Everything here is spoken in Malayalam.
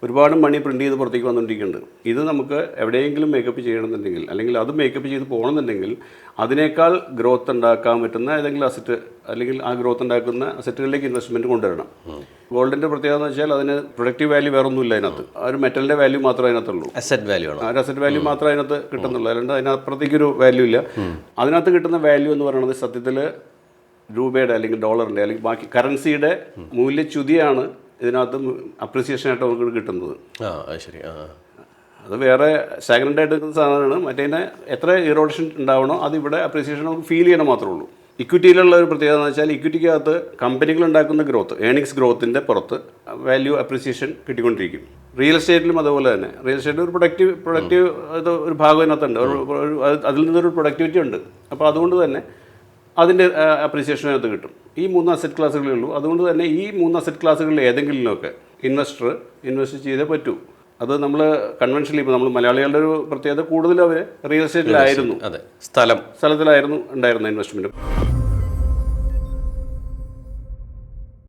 ഒരുപാട് മണി പ്രിന്റ് ചെയ്ത് പുറത്തേക്ക് വന്നുകൊണ്ടിരിക്കുന്നുണ്ട്. ഇത് നമുക്ക് എവിടെയെങ്കിലും മേക്കപ്പ് ചെയ്യണമെന്നുണ്ടെങ്കിൽ അല്ലെങ്കിൽ അത് മേക്കപ്പ് ചെയ്ത് പോകണമെന്നുണ്ടെങ്കിൽ അതിനേക്കാൾ ഗ്രോത്ത് ഉണ്ടാക്കാൻ പറ്റുന്ന ഏതെങ്കിലും അസറ്റ് അല്ലെങ്കിൽ ആ ഗ്രോത്ത് ഉണ്ടാക്കുന്ന അസറ്റുകളിലേക്ക് ഇൻവെസ്റ്റ്മെൻറ്റ് കൊണ്ടുവരണം. ഗോൾഡിൻ്റെ പ്രത്യേകത എന്ന് വെച്ചാൽ അതിന് പ്രൊഡക്റ്റീവ് വാല്യൂ വേറെ ഒന്നുമില്ല അതിനകത്ത്. ആ ഒരു മെറ്റലിൻ്റെ വാല്യൂ മാത്രമേ അതിനകത്തുള്ളൂ. അസറ്റ് വാല്യൂ ആണ്. ആ ഒരു അസറ്റ് വാല്യൂ മാത്രമേ അതിനകത്ത് കിട്ടുന്നുള്ളൂ. അല്ലാണ്ട് അതിനപ്പുറത്തേക്കൊരു വാല്യൂ ഇല്ല. അതിനകത്ത് കിട്ടുന്ന വാല്യൂ എന്ന് പറയുന്നത് സത്യത്തിൽ രൂപയുടെ അല്ലെങ്കിൽ ഡോളറിൻ്റെ അല്ലെങ്കിൽ ബാക്കി കറൻസിയുടെ മൂല്യച്യുതിയാണ് ഇതിനകത്ത് അപ്രിസിയേഷനായിട്ട് നമുക്ക് കിട്ടുന്നത്. ശരി. അത് വേറെ സ്റ്റാഗ്നൻ്റ് ആയിട്ട് നിൽക്കുന്ന സാധനമാണ്. മറ്റേതിനെ എത്ര ഇറോഷൻ ഉണ്ടാവണോ അത് ഇവിടെ അപ്രിസിയേഷൻ നമുക്ക് ഫീൽ ചെയ്യണം മാത്രമേ ഉള്ളൂ. ഇക്വിറ്റിയിലുള്ള ഒരു പ്രത്യേകത എന്ന് വെച്ചാൽ ഇക്വിറ്റിക്കകത്ത് കമ്പനികൾ ഉണ്ടാക്കുന്ന ഗ്രോത്ത് ഏണിങ്സ് ഗ്രോത്തിൻ്റെ പുറത്ത് വാല്യൂ അപ്രിസിയേഷൻ കിട്ടിക്കൊണ്ടിരിക്കും. റിയൽ എസ്റ്റേറ്റിലും അതുപോലെ തന്നെ. റിയൽ എസ്റ്റേറ്റ് ഒരു പ്രൊഡക്റ്റീവ് ഇത് ഒരു ഭാഗം ഇതിനകത്തുണ്ട്. അതിൽ നിന്നൊരു പ്രൊഡക്ടിവിറ്റി ഉണ്ട്. അപ്പോൾ അതുകൊണ്ട് തന്നെ അതിൻ്റെ അപ്രീസിയേഷൻ അതിനകത്ത് കിട്ടും. ഈ 3 അസറ്റ് ക്ലാസ്സുകളേ ഉള്ളൂ. അതുകൊണ്ട് തന്നെ ഈ 3 അസറ്റ് ക്ലാസ്സുകളിൽ ഏതെങ്കിലുമൊക്കെ ഇൻവെസ്റ്റ് ചെയ്തേ പറ്റൂ. അത് നമ്മൾ കൺവെൻഷനലി ഇപ്പോൾ നമ്മൾ മലയാളികളുടെ ഒരു പ്രത്യേകത കൂടുതലും അവർ റിയൽ എസ്റ്റേറ്റിലായിരുന്നു, സ്ഥലത്തിലായിരുന്നു ഉണ്ടായിരുന്ന ഇൻവെസ്റ്റ്മെൻറ്റ്.